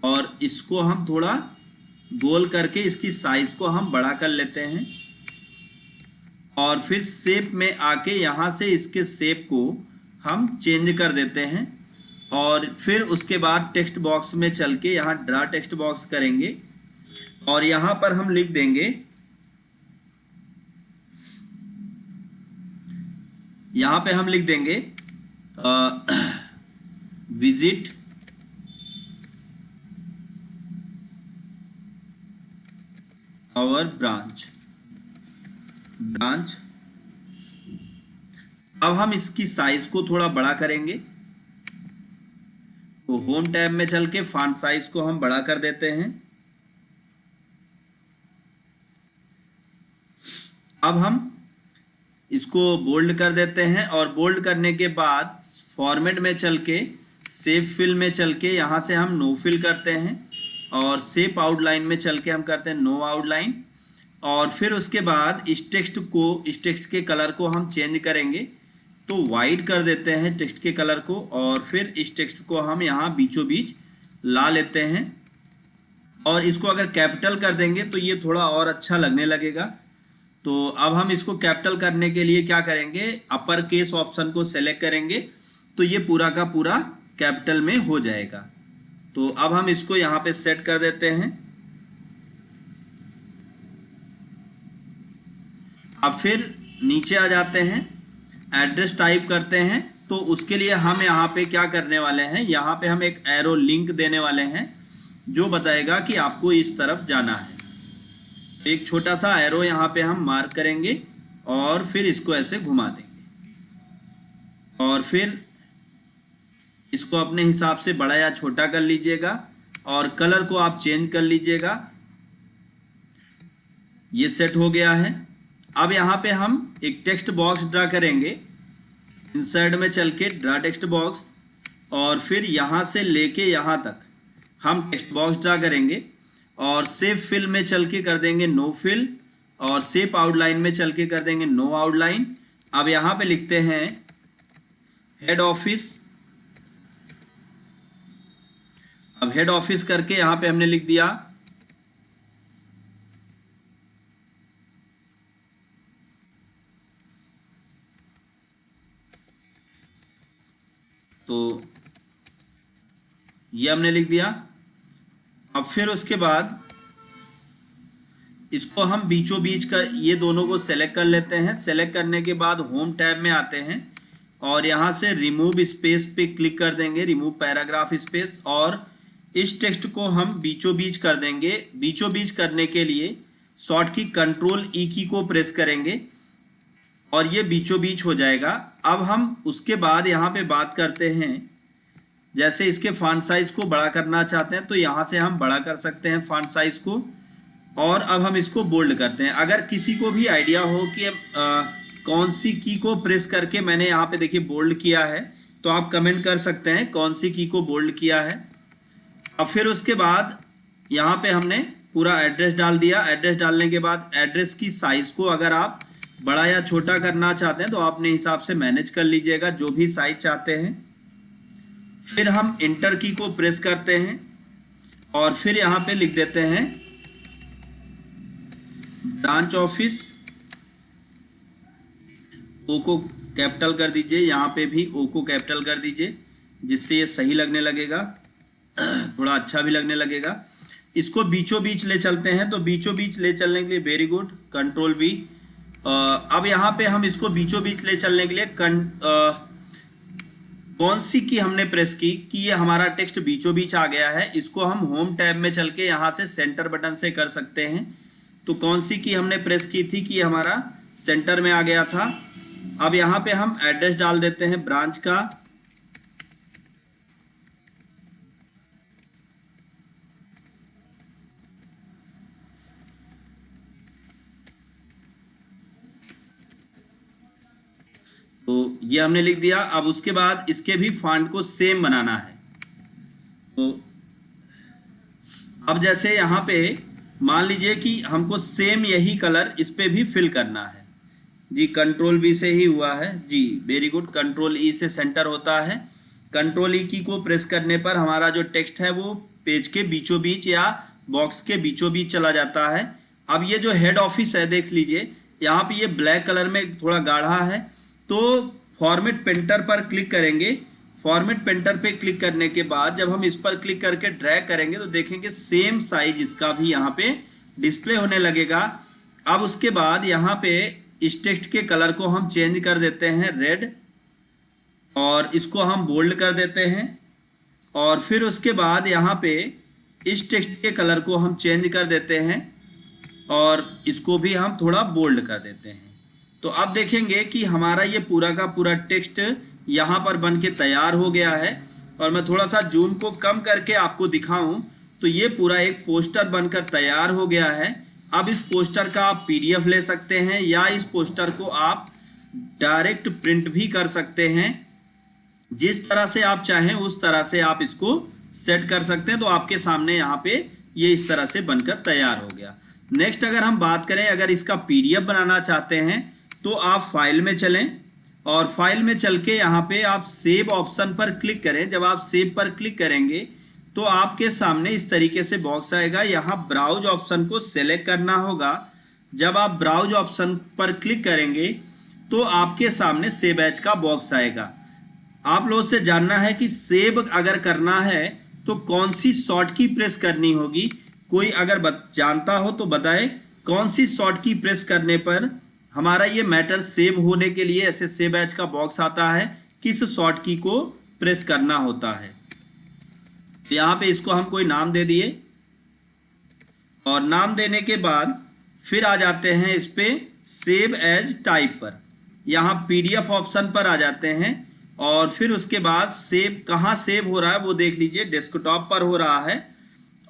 और इसको हम थोड़ा गोल करके इसकी साइज को हम बड़ा कर लेते हैं। और फिर शेप में आके यहाँ से इसके शेप को हम चेंज कर देते हैं। और फिर उसके बाद टेक्स्ट बॉक्स में चल के यहाँ ड्रा टेक्स्ट बॉक्स करेंगे और यहाँ पर हम लिख देंगे, यहाँ पे हम लिख देंगे विजिट आवर ब्रांच। अब हम इसकी साइज को थोड़ा बड़ा करेंगे, तो होम टैब में चल के फॉन्ट साइज को हम बड़ा कर देते हैं। अब हम इसको बोल्ड कर देते हैं और बोल्ड करने के बाद फॉर्मेट में चल के शेप फिल में चल के यहाँ से हम नो फिल करते हैं और शेप आउटलाइन में चल के हम करते हैं नो आउटलाइन। और फिर उसके बाद इस टेक्स्ट के कलर को हम चेंज करेंगे, तो वाइट कर देते हैं टेक्स्ट के कलर को और फिर इस टेक्स्ट को हम यहाँ बीचों बीच ला लेते हैं। और इसको अगर कैपिटल कर देंगे तो ये थोड़ा और अच्छा लगने लगेगा। तो अब हम इसको कैपिटल करने के लिए क्या करेंगे, अपर केस ऑप्शन को सेलेक्ट करेंगे, तो ये पूरा का पूरा कैपिटल में हो जाएगा। तो अब हम इसको यहाँ पे सेट कर देते हैं। अब फिर नीचे आ जाते हैं, एड्रेस टाइप करते हैं, तो उसके लिए हम यहाँ पे क्या करने वाले हैं, यहाँ पे हम एक एरो लिंक देने वाले हैं जो बताएगा कि आपको इस तरफ जाना है। एक छोटा सा एरो यहाँ पे हम मार्क करेंगे और फिर इसको ऐसे घुमा देंगे और फिर इसको अपने हिसाब से बड़ा या छोटा कर लीजिएगा और कलर को आप चेंज कर लीजिएगा। ये सेट हो गया है। अब यहाँ पे हम एक टेक्स्ट बॉक्स ड्रा करेंगे, इंसर्ट में चल के ड्रा टेक्स्ट बॉक्स और फिर यहाँ से लेके यहाँ तक हम टेक्स्ट बॉक्स ड्रा करेंगे और शेप फिल में चल के कर देंगे नो फिल और शेप आउटलाइन में चल के कर देंगे नो आउटलाइन। अब यहाँ पे लिखते हैं हेड ऑफिस। अब हेड ऑफिस करके यहाँ पे हमने लिख दिया तो ये हमने लिख दिया। अब फिर उसके बाद इसको हम बीचों बीच का ये दोनों को सेलेक्ट कर लेते हैं। सेलेक्ट करने के बाद होम टैब में आते हैं और यहाँ से रिमूव स्पेस पे क्लिक कर देंगे, रिमूव पैराग्राफ स्पेस, और इस टेक्स्ट को हम बीचों बीच कर देंगे। बीचों बीच करने के लिए शॉर्ट की कंट्रोल ई की को प्रेस करेंगे और ये बीचों बीच हो जाएगा। अब हम उसके बाद यहाँ पे बात करते हैं, जैसे इसके फॉन्ट साइज को बड़ा करना चाहते हैं तो यहाँ से हम बड़ा कर सकते हैं फॉन्ट साइज को। और अब हम इसको बोल्ड करते हैं। अगर किसी को भी आइडिया हो कि कौन सी की को प्रेस करके मैंने यहाँ पे देखिए बोल्ड किया है, तो आप कमेंट कर सकते हैं कौन सी की को बोल्ड किया है। अब फिर उसके बाद यहाँ पे हमने पूरा एड्रेस डाल दिया। एड्रेस डालने के बाद एड्रेस की साइज को अगर आप बड़ा या छोटा करना चाहते हैं तो आप अपने हिसाब से मैनेज कर लीजिएगा, जो भी साइज चाहते हैं। फिर हम इंटर की को प्रेस करते हैं और फिर यहाँ पे लिख देते हैं ब्रांच ऑफिस। ओ को कैपिटल कर दीजिए, यहाँ पे भी ओ को कैपिटल कर दीजिए, जिससे ये सही लगने लगेगा, थोड़ा अच्छा भी लगने लगेगा। इसको बीचों बीच ले चलते हैं, तो बीचों बीच ले चलने के लिए वेरी गुड कंट्रोल बी। अब यहाँ पे हम इसको बीचों बीच ले चलने के लिए कौन सी की हमने प्रेस की कि ये हमारा टेक्स्ट बीचों बीच आ गया है। इसको हम होम टैब में चल के यहाँ से सेंटर बटन से कर सकते हैं। तो कौन सी की हमने प्रेस की थी कि ये हमारा सेंटर में आ गया था। अब यहाँ पे हम एड्रेस डाल देते हैं ब्रांच का। तो ये हमने लिख दिया। अब उसके बाद इसके भी फॉन्ट को सेम बनाना है। तो अब जैसे यहाँ पे मान लीजिए कि हमको सेम यही कलर इस पे भी फिल करना है जी। कंट्रोल बी से ही हुआ है जी, वेरी गुड। कंट्रोल ई से सेंटर होता है। कंट्रोल ई की को प्रेस करने पर हमारा जो टेक्स्ट है वो पेज के बीचों बीच या बॉक्स के बीचों बीच चला जाता है। अब ये जो हेड ऑफिस है देख लीजिए, यहाँ पे ये ब्लैक कलर में थोड़ा गाढ़ा है, तो फॉर्मेट पेंटर पर क्लिक करेंगे। फॉर्मेट पेंटर पे क्लिक करने के बाद जब हम इस पर क्लिक करके ड्रैग करेंगे तो देखेंगे सेम साइज इसका भी यहाँ पे डिस्प्ले होने लगेगा। अब उसके बाद यहाँ पे इस टेक्स्ट के कलर को हम चेंज कर देते हैं रेड, और इसको हम बोल्ड कर देते हैं। और फिर उसके बाद यहाँ पे इस टेक्स्ट के कलर को हम चेंज कर देते हैं और इसको भी हम थोड़ा बोल्ड कर देते हैं। तो अब देखेंगे कि हमारा ये पूरा का पूरा टेक्स्ट यहाँ पर बन के तैयार हो गया है। और मैं थोड़ा सा जूम को कम करके आपको दिखाऊं तो ये पूरा एक पोस्टर बनकर तैयार हो गया है। अब इस पोस्टर का आप PDF ले सकते हैं या इस पोस्टर को आप डायरेक्ट प्रिंट भी कर सकते हैं। जिस तरह से आप चाहें उस तरह से आप इसको सेट कर सकते हैं। तो आपके सामने यहाँ पे ये इस तरह से बनकर तैयार हो गया। नेक्स्ट अगर हम बात करें, अगर इसका PDF बनाना चाहते हैं तो आप फाइल में चलें और फाइल में चल के यहाँ पे आप सेव ऑप्शन पर क्लिक करें। जब आप सेव पर क्लिक करेंगे तो आपके सामने इस तरीके से बॉक्स आएगा। यहाँ ब्राउज ऑप्शन को सेलेक्ट करना होगा। जब आप ब्राउज ऑप्शन पर क्लिक करेंगे तो आपके सामने सेव एज का बॉक्स आएगा। आप लोगों से जानना है कि सेव अगर करना है तो कौन सी शॉर्ट की प्रेस करनी होगी। कोई अगर जानता हो तो बताए कौन सी शॉर्ट की प्रेस करने पर हमारा ये मैटर सेव होने के लिए ऐसे सेव एज का बॉक्स आता है, किस शॉर्ट की को प्रेस करना होता है। तो यहाँ पे इसको हम कोई नाम दे दिए और नाम देने के बाद फिर आ जाते हैं इस पे सेव एज टाइप पर। यहाँ PDF ऑप्शन पर आ जाते हैं और फिर उसके बाद सेव कहाँ सेव हो रहा है वो देख लीजिए, डेस्कटॉप पर हो रहा है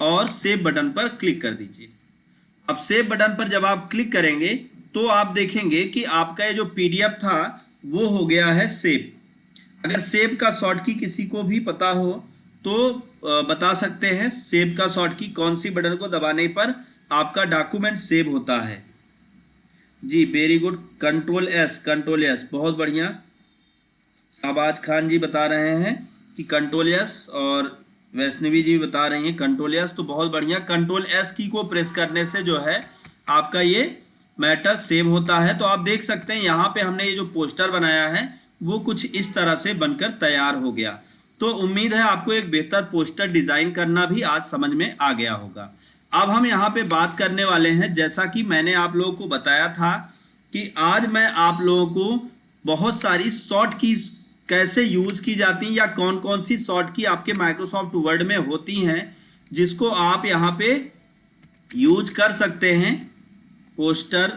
और सेव बटन पर क्लिक कर दीजिए। अब सेव बटन पर जब आप क्लिक करेंगे तो आप देखेंगे कि आपका ये जो PDF था वो हो गया है सेव। अगर सेव का शॉर्ट की किसी को भी पता हो तो बता सकते हैं सेव का शॉर्ट की कौन सी बटन को दबाने पर आपका डॉक्यूमेंट सेव होता है। जी वेरी गुड, कंट्रोल एस, बहुत बढ़िया। शाहबाज खान जी बता रहे हैं कि कंट्रोल एस और वैष्णवी जी बता रही हैं कंट्रोल एस, तो बहुत बढ़िया। कंट्रोल एस की को प्रेस करने से जो है आपका ये मैटर सेव होता है। तो आप देख सकते हैं यहाँ पे हमने ये जो पोस्टर बनाया है वो कुछ इस तरह से बनकर तैयार हो गया। तो उम्मीद है आपको एक बेहतर पोस्टर डिजाइन करना भी आज समझ में आ गया होगा। अब हम यहाँ पे बात करने वाले हैं, जैसा कि मैंने आप लोगों को बताया था कि आज मैं आप लोगों को बहुत सारी शॉर्ट कीज कैसे यूज की जाती हैं या कौन कौन सी शॉर्ट की आपके माइक्रोसॉफ्ट वर्ड में होती हैं जिसको आप यहाँ पे यूज कर सकते हैं। पोस्टर,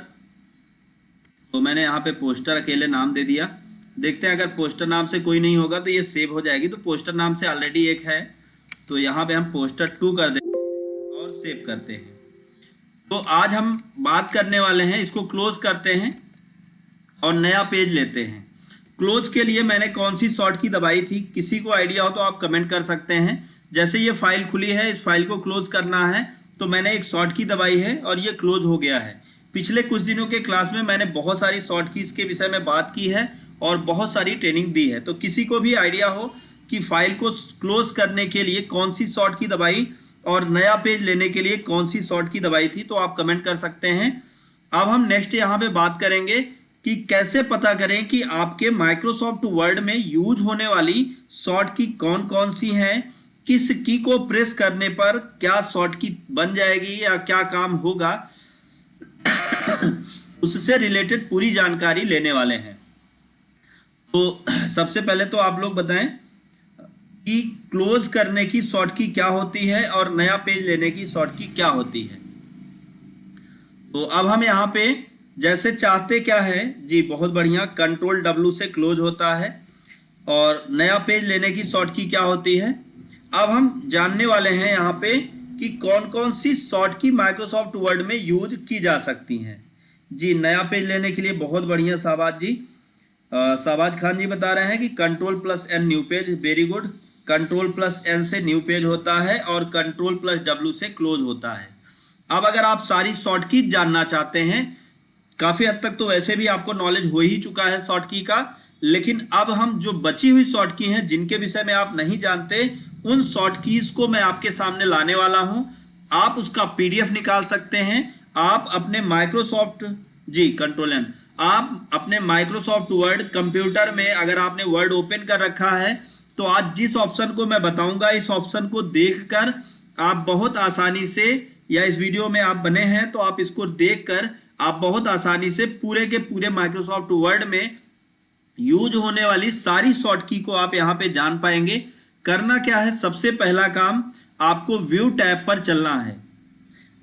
तो मैंने यहाँ पे पोस्टर अकेले नाम दे दिया। देखते हैं अगर पोस्टर नाम से कोई नहीं होगा तो ये सेव हो जाएगी। तो पोस्टर नाम से ऑलरेडी एक है तो यहाँ पे हम पोस्टर 2 कर देंगे और सेव करते हैं। तो आज हम बात करने वाले हैं, इसको क्लोज करते हैं और नया पेज लेते हैं। क्लोज के लिए मैंने कौन सी शॉर्ट की दबाई थी, किसी को आइडिया हो तो आप कमेंट कर सकते हैं। जैसे ये फाइल खुली है, इस फाइल को क्लोज करना है तो मैंने एक शॉर्ट की दबाई है और ये क्लोज हो गया है। पिछले कुछ दिनों के क्लास में मैंने बहुत सारी शॉर्ट कीज के विषय में बात की है और बहुत सारी ट्रेनिंग दी है। तो किसी को भी आइडिया हो कि फाइल को क्लोज करने के लिए कौन सी शॉर्ट की दबाई और नया पेज लेने के लिए कौन सी शॉर्ट की दबाई थी तो आप कमेंट कर सकते हैं। अब हम नेक्स्ट यहाँ पे बात करेंगे कि कैसे पता करें कि आपके माइक्रोसॉफ्ट वर्ड में यूज होने वाली शॉर्ट की कौन कौन सी हैं, किस की को प्रेस करने पर क्या शॉर्ट की बन जाएगी या क्या काम होगा उससे रिलेटेड पूरी जानकारी लेने वाले हैं। तो सबसे पहले तो आप लोग बताएं कि क्लोज करने की शॉर्ट की क्या होती है और नया पेज लेने की शॉर्ट की क्या होती है। तो अब हम यहाँ पे जैसे चाहते क्या है जी, बहुत बढ़िया, कंट्रोल W से क्लोज होता है और नया पेज लेने की शॉर्ट की क्या होती है। अब हम जानने वाले हैं यहाँ पे कि कौन कौन सी शॉर्ट की माइक्रोसॉफ्ट वर्ड में यूज की जा सकती हैं। जी नया पेज लेने के लिए बहुत बढ़िया शाहबाज जी, शाहबाज खान जी बता रहे हैं कि Ctrl+N new page, very good. Ctrl+N से न्यू पेज होता है और Ctrl+W से क्लोज होता है। अब अगर आप सारी शॉर्ट की जानना चाहते हैं, काफ़ी हद तक तो वैसे भी आपको नॉलेज हो ही चुका है शॉर्ट की का, लेकिन अब हम जो बची हुई शॉर्ट की हैं जिनके विषय में आप नहीं जानते, उन शॉर्ट कीज को मैं आपके सामने लाने वाला हूं। आप उसका PDF निकाल सकते हैं। आप अपने माइक्रोसॉफ्ट जी Ctrl+N, आप अपने माइक्रोसॉफ्ट वर्ड कंप्यूटर में अगर आपने वर्ड ओपन कर रखा है तो आज जिस ऑप्शन को मैं बताऊंगा इस ऑप्शन को देखकर आप बहुत आसानी से, या इस वीडियो में आप बने हैं तो आप इसको देखकर आप बहुत आसानी से पूरे के पूरे माइक्रोसॉफ्ट वर्ड में यूज होने वाली सारी शॉर्ट की को आप यहाँ पे जान पाएंगे। करना क्या है, सबसे पहला काम आपको व्यू टैब पर चलना है।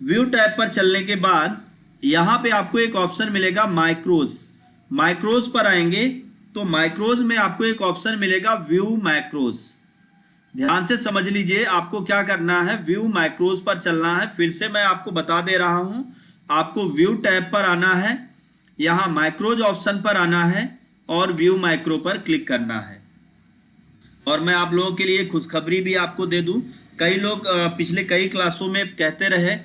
व्यू टैब पर चलने के बाद यहाँ पे आपको एक ऑप्शन मिलेगा माइक्रोज। मैक्रोज पर आएंगे तो मैक्रोज में आपको एक ऑप्शन मिलेगा व्यू मैक्रोज। ध्यान से समझ लीजिए, आपको क्या करना है, व्यू मैक्रोज पर चलना है। फिर से मैं आपको बता दे रहा हूं, आपको व्यू टैब पर आना है, यहाँ मैक्रोज ऑप्शन पर आना है और व्यू मैक्रो पर क्लिक करना है। और मैं आप लोगों के लिए खुशखबरी भी आपको दे दूं, कई लोग पिछले कई क्लासों में कहते रहे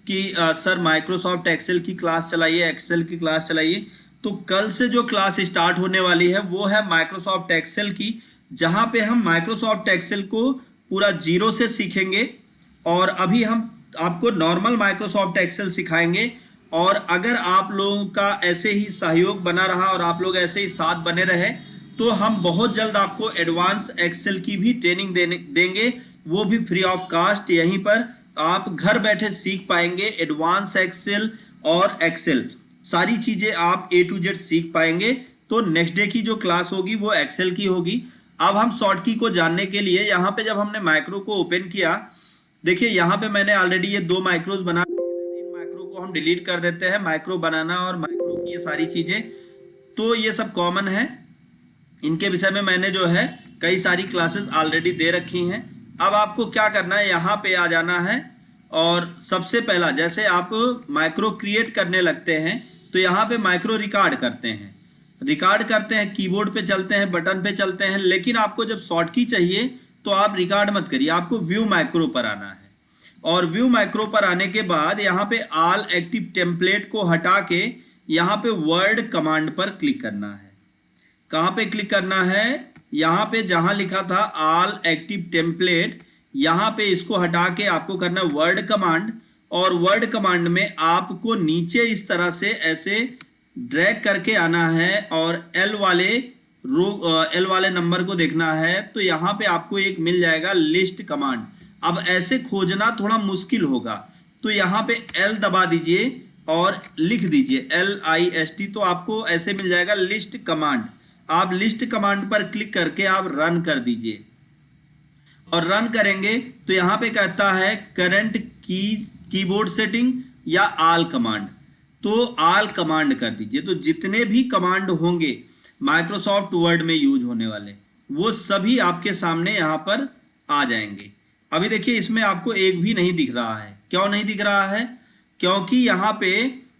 कि सर माइक्रोसॉफ्ट एक्सेल की क्लास चलाइए, एक्सेल की क्लास चलाइए। तो कल से जो क्लास स्टार्ट होने वाली है वो है माइक्रोसॉफ्ट एक्सेल की, जहां पे हम माइक्रोसॉफ्ट एक्सेल को पूरा जीरो से सीखेंगे। और अभी हम आपको नॉर्मल माइक्रोसॉफ्ट एक्सेल सिखाएंगे। और अगर आप लोगों का ऐसे ही सहयोग बना रहा और आप लोग ऐसे ही साथ बने रहे तो हम बहुत जल्द आपको एडवांस एक्सेल की भी ट्रेनिंग देंगे, वो भी फ्री ऑफ कास्ट। यहीं पर आप घर बैठे सीख पाएंगे एडवांस एक्सेल और एक्सेल, सारी चीज़ें आप A to Z सीख पाएंगे। तो नेक्स्ट डे की जो क्लास होगी वो एक्सेल की होगी। अब हम शॉर्ट की को जानने के लिए यहाँ पे जब हमने माइक्रो को ओपन किया, देखिए यहाँ पे मैंने ऑलरेडी ये 2 माइक्रोज बना, इन माइक्रो को हम डिलीट कर देते हैं। माइक्रो बनाना और माइक्रो की ये सारी चीज़ें तो ये सब कॉमन है, इनके विषय में मैंने जो है कई सारी क्लासेस ऑलरेडी दे रखी हैं। अब आपको क्या करना है, यहाँ पे आ जाना है और सबसे पहला जैसे आप माइक्रो क्रिएट करने लगते हैं तो यहाँ पे माइक्रो रिकॉर्ड करते हैं, कीबोर्ड पे चलते हैं, बटन पे चलते हैं। लेकिन आपको जब शॉर्ट की चाहिए तो आप रिकॉर्ड मत करिए, आपको व्यू माइक्रो पर आना है। और व्यू माइक्रो पर आने के बाद यहाँ पे ऑल एक्टिव टेम्पलेट को हटा के यहाँ पे वर्ड कमांड पर क्लिक करना है। कहाँ पे क्लिक करना है, यहाँ पे जहाँ लिखा था ऑल एक्टिव टेम्पलेट, यहाँ पे इसको हटा के आपको करना है वर्ड कमांड। और वर्ड कमांड में आपको नीचे इस तरह से ऐसे ड्रैग करके आना है और एल वाले नंबर को देखना है। तो यहाँ पे आपको एक मिल जाएगा लिस्ट कमांड। अब ऐसे खोजना थोड़ा मुश्किल होगा तो यहाँ पे एल दबा दीजिए और लिख दीजिए LIST, तो आपको ऐसे मिल जाएगा लिस्ट कमांड। आप लिस्ट कमांड पर क्लिक करके आप रन कर दीजिए। और रन करेंगे तो यहाँ पे कहता है करंट कीबोर्ड सेटिंग या ऑल कमांड, तो ऑल कमांड कर दीजिए। तो जितने भी कमांड होंगे माइक्रोसॉफ्ट वर्ड में यूज होने वाले वो सभी आपके सामने यहाँ पर आ जाएंगे। अभी देखिए इसमें आपको एक भी नहीं दिख रहा है। क्यों नहीं दिख रहा है, क्योंकि यहाँ पे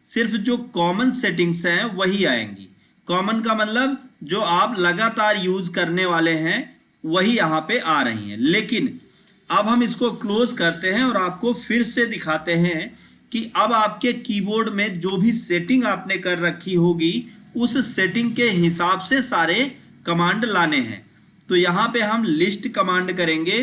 सिर्फ जो कॉमन सेटिंग्स हैं वही आएंगी। कॉमन का मतलब जो आप लगातार यूज करने वाले हैं वही यहाँ पे आ रही हैं। लेकिन अब हम इसको क्लोज करते हैं और आपको फिर से दिखाते हैं कि अब आपके कीबोर्ड में जो भी सेटिंग आपने कर रखी होगी उस सेटिंग के हिसाब से सारे कमांड लाने हैं। तो यहाँ पे हम लिस्ट कमांड करेंगे।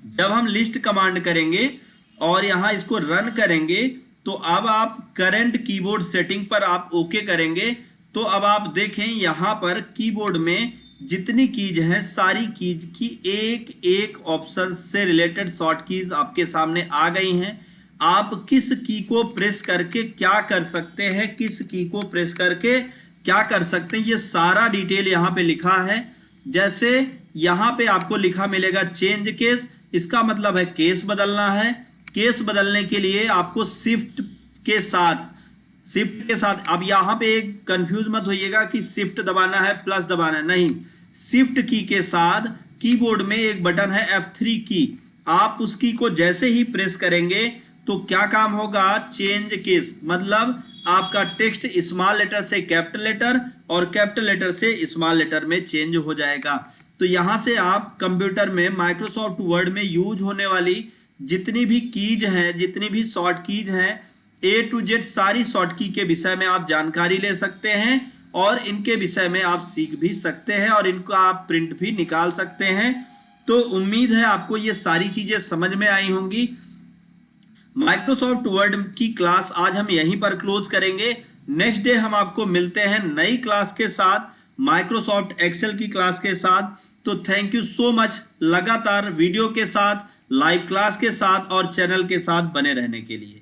जब हम लिस्ट कमांड करेंगे और यहाँ इसको रन करेंगे तो अब आप करंट कीबोर्ड सेटिंग पर आप ओके करेंगे। तो अब आप देखें यहाँ पर कीबोर्ड में जितनी कीज हैं सारी कीज की एक एक ऑप्शन से रिलेटेड शॉर्ट कीज आपके सामने आ गई हैं। आप किस की को प्रेस करके क्या कर सकते हैं, किस की को प्रेस करके क्या कर सकते हैं, ये सारा डिटेल यहाँ पे लिखा है। जैसे यहाँ पे आपको लिखा मिलेगा चेंज केस, इसका मतलब है केस बदलना है। केस बदलने के लिए आपको शिफ्ट के साथ अब यहाँ पे एक कंफ्यूज मत होइएगा कि शिफ्ट दबाना है प्लस दबाना है, नहीं। शिफ्ट की के साथ कीबोर्ड में एक बटन है F3 की, आप उस की को जैसे ही प्रेस करेंगे तो क्या काम होगा, चेंज केस, मतलब आपका टेक्स्ट स्मॉल लेटर से कैपिटल लेटर और कैपिटल लेटर से स्मॉल लेटर में चेंज हो जाएगा। तो यहाँ से आप कंप्यूटर में माइक्रोसॉफ्ट वर्ड में यूज होने वाली जितनी भी कीज हैं, जितनी भी शॉर्ट कीज हैं, A to Z सारी शॉर्ट की के विषय में आप जानकारी ले सकते हैं और इनके विषय में आप सीख भी सकते हैं और इनको आप प्रिंट भी निकाल सकते हैं। तो उम्मीद है आपको ये सारी चीजें समझ में आई होंगी। माइक्रोसॉफ्ट वर्ड की क्लास आज हम यहीं पर क्लोज करेंगे। नेक्स्ट डे हम आपको मिलते हैं नई क्लास के साथ, माइक्रोसॉफ्ट एक्सेल की क्लास के साथ। तो थैंक यू सो मच लगातार वीडियो के साथ, लाइव क्लास के साथ और चैनल के साथ बने रहने के लिए।